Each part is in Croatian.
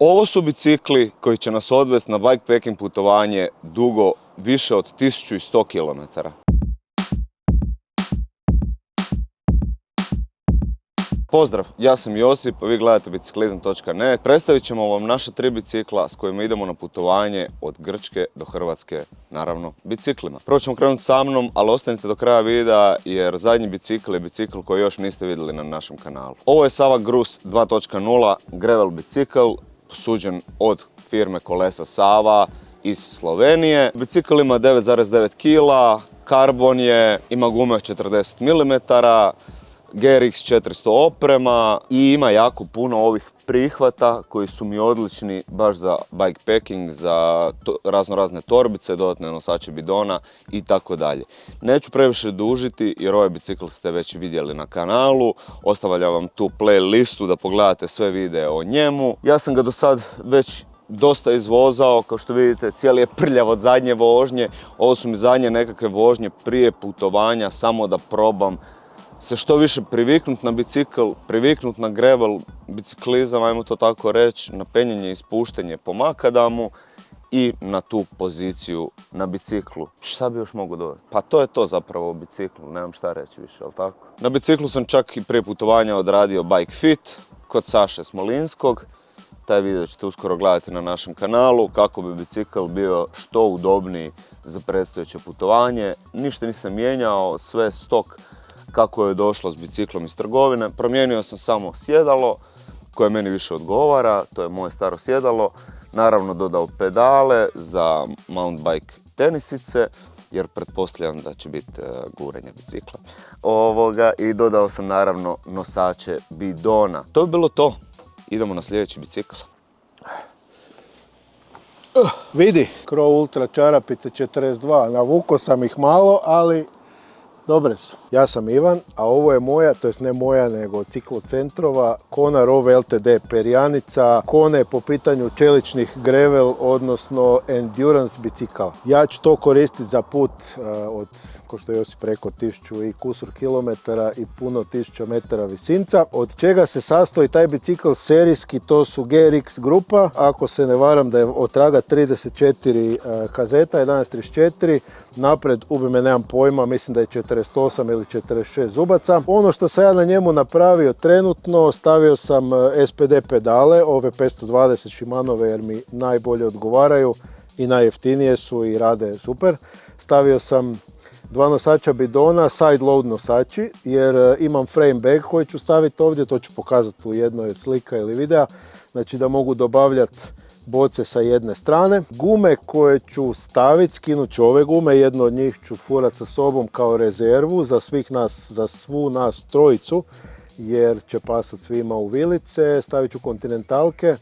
Ovo su bicikli koji će nas odvesti na bikepacking putovanje dugo više od 1100 km. Pozdrav, ja sam Josip, a vi gledate biciklizam.net. Predstavit ćemo vam naša 3 bicikla s kojima idemo na putovanje od Grčke do Hrvatske, naravno, biciklima. Prvo ćemo krenuti sa mnom, ali ostanite do kraja videa jer zadnji bicikl je bicikl koji još niste vidjeli na našem kanalu. Ovo je Sava Grus 2.0 gravel bicikl, posuđen od firme Kolesa Sava iz Slovenije. Bicikl ima 9,9 kg, karbon je, ima gume 40 mm, GRX 400 oprema i ima jako puno ovih prihvata koji su mi odlični baš za bikepacking, za razne torbice, dodatne nosače bidona i tako dalje. Neću previše dužiti jer ovaj bicikl ste već vidjeli na kanalu, ostavljam vam tu playlistu da pogledate sve videe o njemu. Ja sam ga do sad već dosta izvozao, kao što vidite cijeli je prljav od zadnje vožnje. Ovo su mi zadnje nekakve vožnje prije putovanja, samo da probam se što više priviknuti na bicikl, priviknuti na gravel biciklizam, ajmo to tako reći, na penjenje i spuštenje po makadamu i na tu poziciju na biciklu. Šta bi još mogu dodati? Pa to je to zapravo o biciklu, nemam šta reći više, jel tako? Na biciklu sam čak i prije putovanja odradio bike fit kod Saše Smolinskog. Taj video ćete uskoro gledati na našem kanalu, kako bi bicikl bio što udobniji za predstojeće putovanje. Ništa nisam mijenjao, sve stok kako je došlo s biciklom iz trgovine. Promijenio sam samo sjedalo koje meni više odgovara, to je moje staro sjedalo. Naravno dodao pedale za mountain bike tenisice, jer pretpostavljam da će biti gurenje bicikla. I dodao sam naravno nosače bidona. To bi bilo to. Idemo na sljedeći bicikl. Vidi, Crow Ultra čarapice 42. Navukao sam ih malo, ali dobre su. Ja sam Ivan, a ovo je moja, to jest ne moja, nego Ciklocentrova Kona Rove LTD perjanica. Kone po pitanju čeličnih gravel, odnosno endurance bicikala. Ja ću to koristiti za put od, ko što je Josip rekao, 1000 i kusur kilometara i puno 1000 metara visinca. Od čega se sastoji taj bicikl serijski, to su GRX grupa. Ako se ne varam da je od traga 34 kazeta, 1134. Napred, ubi me, nemam pojma, mislim da je 48 ili 46 zubaca. Ono što sam ja na njemu napravio trenutno, stavio sam SPD pedale, ove 520 Shimanove jer mi najbolje odgovaraju i najjeftinije su i rade super. Stavio sam 2 nosača bidona, side load nosači, jer imam frame bag koji ću staviti ovdje, to ću pokazati u jednoj slika ili videa, znači da mogu dobavljati boce sa jedne strane. Gume koje ću staviti, skinut ću ove gume, jednu od njih ću furat sa sobom kao rezervu za svih nas, za svu nas trojicu, jer će pasat svima u vilice. Stavit ću kontinentalke,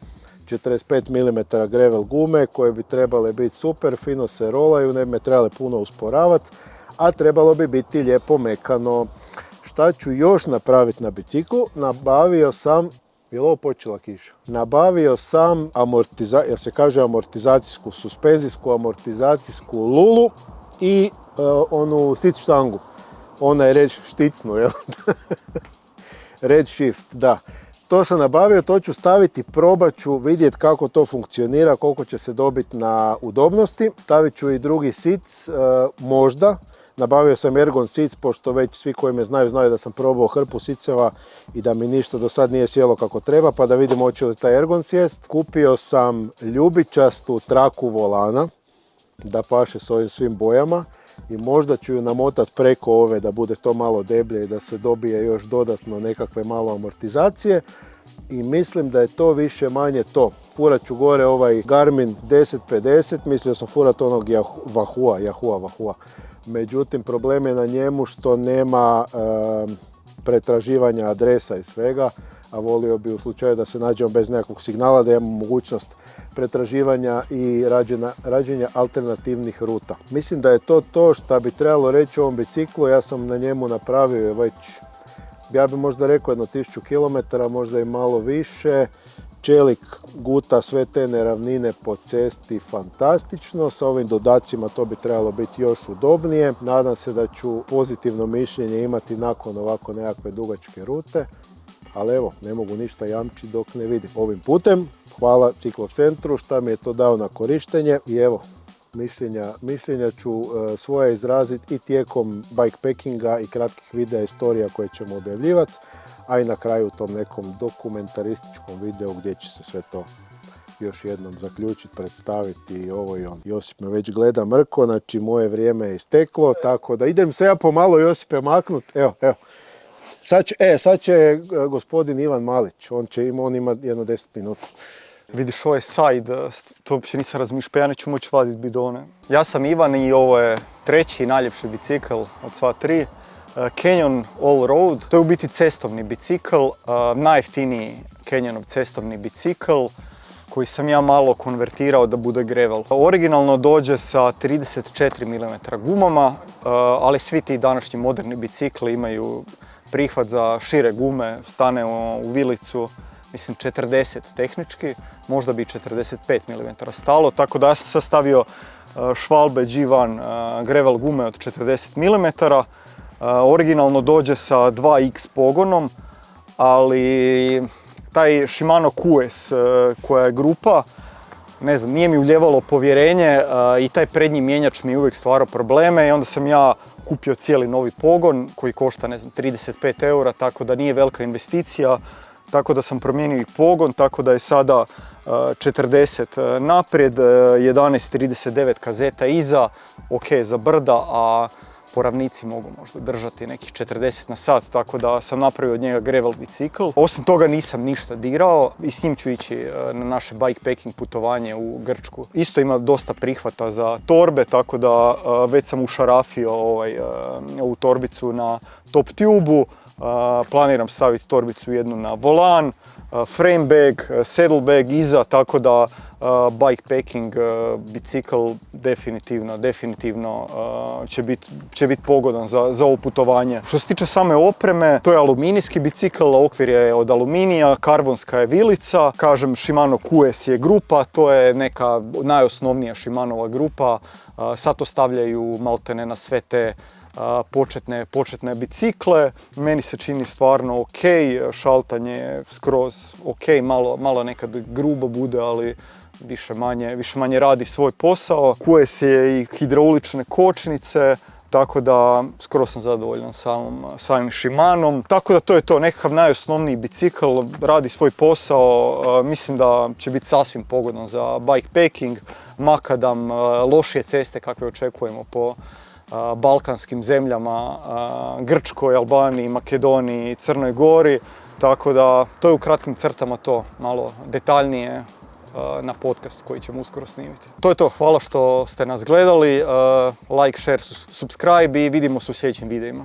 45 mm gravel gume koje bi trebale biti super, fino se rolaju, ne bi me trebale puno usporavati, a trebalo bi biti lijepo mekano. Šta ću još napraviti na biciklu? Nabavio sam, je li ovo počela kiša? Nabavio sam amortizacijsku, suspenzijsku amortizacijsku lulu i onu sit štangu. Ona je red šticnu, jel? Red shift, da. To sam nabavio, to ću staviti, probat ću vidjeti kako to funkcionira, koliko će se dobiti na udobnosti. Stavit ću i drugi sic, možda. Nabavio sam Ergon sic, pošto već svi koji me znaju da sam probao hrpu siceva i da mi ništa do sad nije sjelo kako treba, pa da vidimo hoće li taj Ergon sjest. Kupio sam ljubičastu traku volana, da paše s ovim svim bojama, i možda ću ju namotati preko ove da bude to malo deblje i da se dobije još dodatno nekakve malo amortizacije. I mislim da je to više manje to. Furat ću gore ovaj Garmin 1050, mislio sam furat onog Yahoo. Međutim, problem je na njemu što nema pretraživanja adresa i svega, a volio bi u slučaju da se nađemo bez nekakvog signala da imamo mogućnost pretraživanja i rađenja alternativnih ruta. Mislim da je to što bi trebalo reći o ovom biciklu. Ja sam na njemu napravio već, ja bi možda rekao, jedno 1000 km, možda i malo više. Čelik guta sve te neravnine po cesti fantastično, sa ovim dodacima to bi trebalo biti još udobnije. Nadam se da ću pozitivno mišljenje imati nakon ovako nekakve dugačke rute. ali evo, ne mogu ništa jamčiti dok ne vidim. Ovim putem, hvala Ciklocentru šta mi je to dao na korištenje i evo, mišljenja ću svoje izraziti i tijekom bikepackinga i kratkih videa istorija koje ćemo objavljivati, a i na kraju tom nekom dokumentarističkom videu gdje će se sve to još jednom zaključiti, predstaviti i ovo i on. Josip me već gleda mrko, znači moje vrijeme je isteklo, tako da idem se ja pomalo Josipe maknut. Evo. Sad će gospodin Ivan Malić, on ima jedno 10 minuta. Vidiš, ovo je side, to uopće nisam razmišljao, pa ja neću moći vaditi bidone. Ja sam Ivan i ovo je treći najljepši bicikl od sva tri. Canyon All Road, to je u biti cestovni bicikl, najjeftiniji Canyonov cestovni bicikl koji sam ja malo konvertirao da bude gravel. Originalno dođe sa 34 mm gumama, ali svi ti današnji moderni bicikli imaju prihvat za šire gume, stane u vilicu, mislim 40 tehnički, možda bi 45 mm stalo, tako da ja sam sastavio Schwalbe G1 gravel gume od 40 mm. Originalno dođe sa 2X pogonom, ali taj Shimano QS koja je grupa, ne znam, nije mi uljevalo povjerenje i taj prednji mijenjač mi je uvijek stvarao probleme i onda sam ja kupio cijeli novi pogon koji košta, ne znam, 35 eura, tako da nije velika investicija, tako da sam promijenio i pogon, tako da je sada 40 naprijed, 11.39 kazeta iza, ok za brda, a po ravnici mogu možda držati nekih 40 na sat, tako da sam napravio od njega gravel bicikl. Osim toga nisam ništa dirao i s njim ću ići na naše bikepacking putovanje u Grčku. Isto ima dosta prihvata za torbe, tako da već sam ušarafio ovu torbicu na top tube-u. Planiram staviti torbicu jednu na volan, frame bag, saddle bag iza, tako da bikepacking bicikl definitivno će biti pogodan za ovo putovanje. Što se tiče same opreme, to je aluminijski bicikl, okvir je od aluminija, karbonska je vilica, kažem Shimano QS je grupa, to je neka najosnovnija Shimanova grupa, sad to stavljaju maltene na sve te početne bicikle. Meni se čini stvarno ok, šaltanje je skroz ok, malo nekad grubo bude, ali više manje radi svoj posao. QS je i hidraulične kočnice, tako da skoro sam zadovoljan samim Shimanom. Tako da to je to, nekakav najosnovniji bicikl, radi svoj posao, mislim da će biti sasvim pogodan za bikepacking, makadam lošije ceste kakve očekujemo po balkanskim zemljama, Grčkoj, Albaniji, Makedoniji, Crnoj Gori, tako da to je u kratkim crtama to, malo detaljnije na podcast koji ćemo uskoro snimiti. To je to, hvala što ste nas gledali, like, share, subscribe i vidimo se u sljedećim videima.